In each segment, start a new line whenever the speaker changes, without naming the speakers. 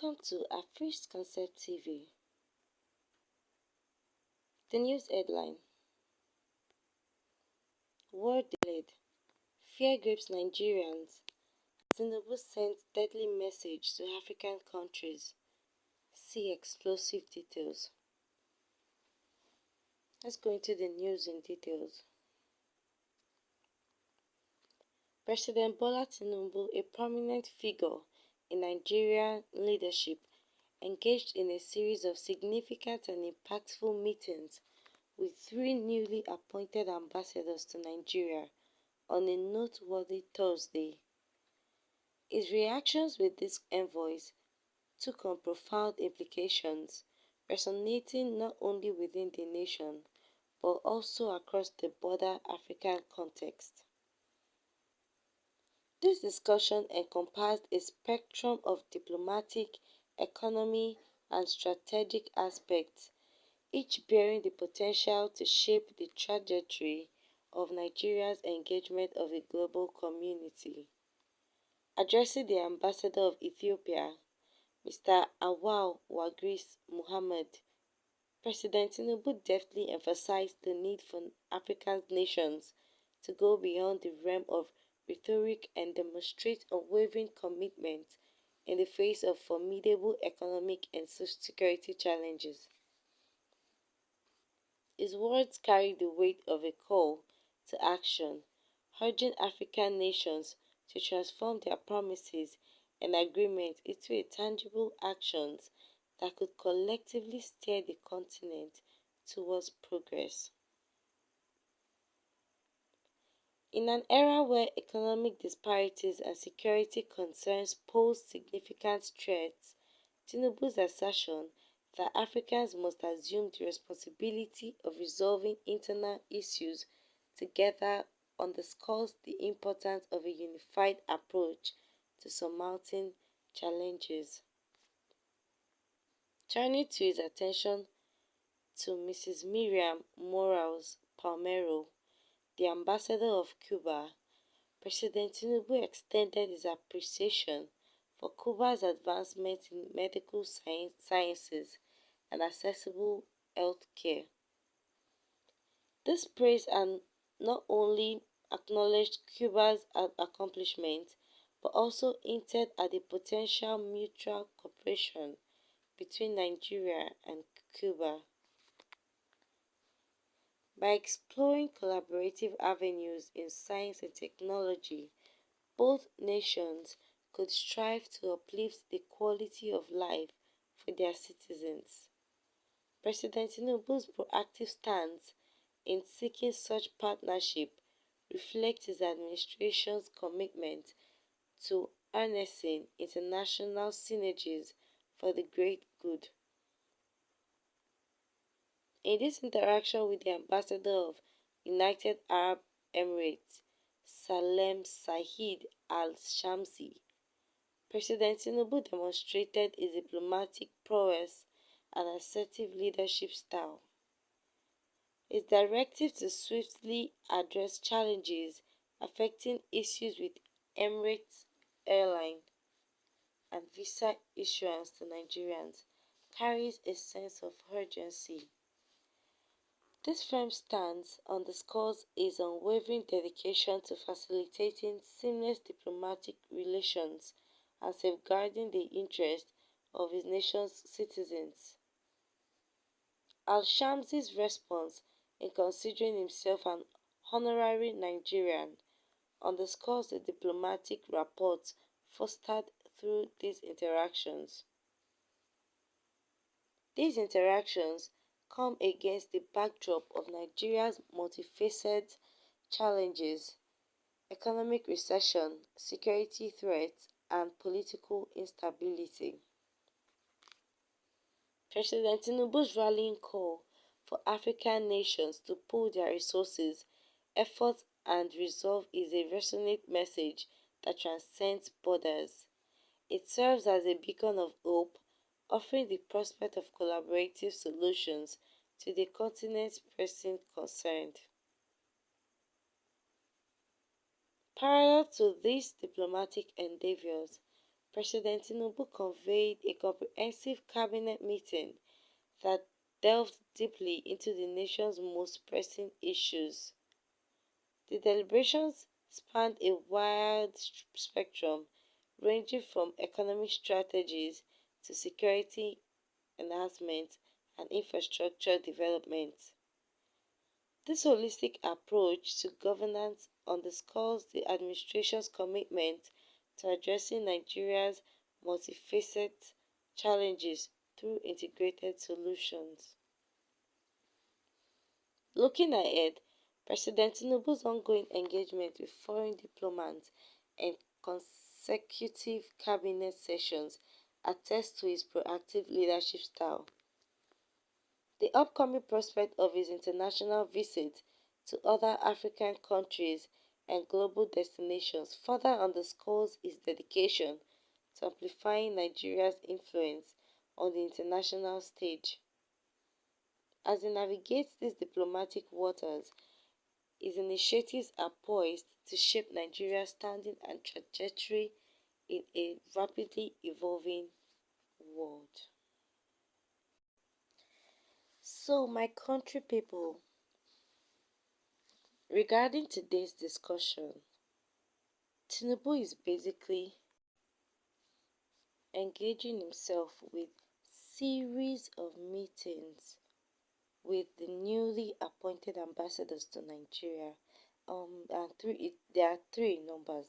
Welcome to Afresh Concept TV. The news headline: War delayed. Fear grips Nigerians. Tinubu sent deadly message to African countries. See explosive details. Let's go into the news in details. President Bola Tinubu, a prominent figure in Nigerian leadership, engaged in a series of significant and impactful meetings with three newly appointed ambassadors to Nigeria on a noteworthy Thursday. His reactions with these envoys took on profound implications, resonating not only within the nation but also across the broader African context. This discussion encompassed a spectrum of diplomatic, economic, and strategic aspects, each bearing the potential to shape the trajectory of Nigeria's engagement of a global community. Addressing the ambassador of Ethiopia, Mr. Awal Wagris Muhammad, President Tinubu deftly emphasized the need for African nations to go beyond the realm of rhetoric and demonstrate unwavering commitment in the face of formidable economic and social security challenges. His words carried the weight of a call to action, urging African nations to transform their promises and agreements into tangible actions that could collectively steer the continent towards progress. In an era where economic disparities and security concerns pose significant threats, Tinubu's assertion that Africans must assume the responsibility of resolving internal issues together underscores the importance of a unified approach to surmounting challenges. Turning to his attention to Mrs. Miriam Morales Palmero, the ambassador of Cuba, President Tinubu extended his appreciation for Cuba's advancement in medical sciences and accessible health care. This praise not only acknowledged Cuba's accomplishments but also hinted at the potential mutual cooperation between Nigeria and Cuba. By exploring collaborative avenues in science and technology, both nations could strive to uplift the quality of life for their citizens. President Tinubu's proactive stance in seeking such partnership reflects his administration's commitment to harnessing international synergies for the great good. In this interaction with the ambassador of United Arab Emirates, Salem Saeed Al-Shamsi, President Tinubu demonstrated his diplomatic prowess and assertive leadership style. His directive to swiftly address challenges affecting issues with Emirates Airline and visa issuance to Nigerians carries a sense of urgency. This firm stance underscores his unwavering dedication to facilitating seamless diplomatic relations and safeguarding the interests of his nation's citizens. Al-Shamsi's response in considering himself an honorary Nigerian underscores the diplomatic rapport fostered through these interactions. These interactions come against the backdrop of Nigeria's multifaceted challenges: economic recession, security threats, and political instability. President Tinubu's rallying call for African nations to pool their resources, efforts, and resolve is a resonant message that transcends borders. It serves as a beacon of hope, offering the prospect of collaborative solutions to the continent's pressing concerns. Parallel to these diplomatic endeavors, President Tinubu convened a comprehensive cabinet meeting that delved deeply into the nation's most pressing issues. The deliberations spanned a wide spectrum, ranging from economic strategies to security enhancement and infrastructure development. This holistic approach to governance underscores the administration's commitment to addressing Nigeria's multifaceted challenges through integrated solutions. Looking ahead, President Tinubu's ongoing engagement with foreign diplomats and consecutive cabinet sessions attest to his proactive leadership style. The upcoming prospect of his international visit to other African countries and global destinations further underscores his dedication to amplifying Nigeria's influence on the international stage. As he navigates these diplomatic waters, his initiatives are poised to shape Nigeria's standing and trajectory in a rapidly evolving world. So, my country people, regarding today's discussion, Tinubu is basically engaging himself with series of meetings with the newly appointed ambassadors to Nigeria. There are three in numbers.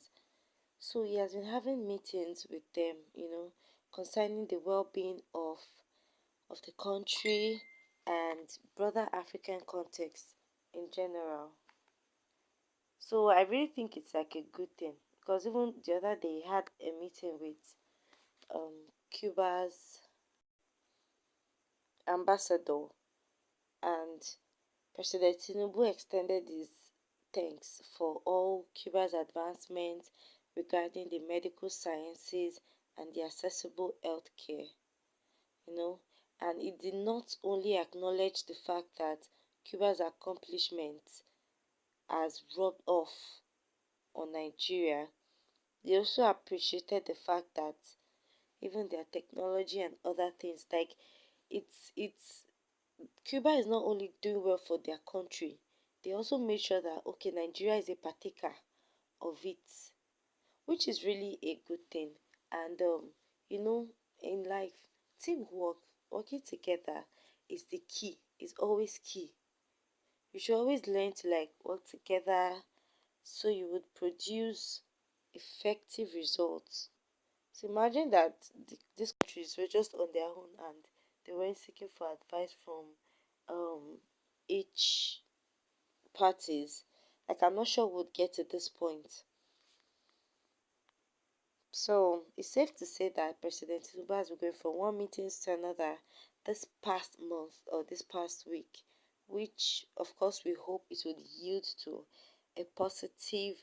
So he has been having meetings with them, concerning the well-being of the country and broader African context in general. So I really think it's like a good thing because even the other day he had a meeting with Cuba's ambassador, and President Tinubu extended his thanks for all Cuba's advancements regarding the medical sciences and the accessible healthcare, you know, and it did not only acknowledge the fact that Cuba's accomplishments has rubbed off on Nigeria, they also appreciated the fact that even their technology and other things like it's Cuba is not only doing well for their country, they also made sure that okay, Nigeria is a partaker of it, which is really a good thing. And you know, in life, teamwork, working together is the key. Is always key. You should always learn to like work together so you would produce effective results. So imagine that these countries were just on their own and they weren't seeking for advice from um, each parties. Like I'm not sure we'd get to this point. So it's safe to say that President Tinubu has been going from one meeting to another this past month or this past week, which of course we hope it would yield to a positive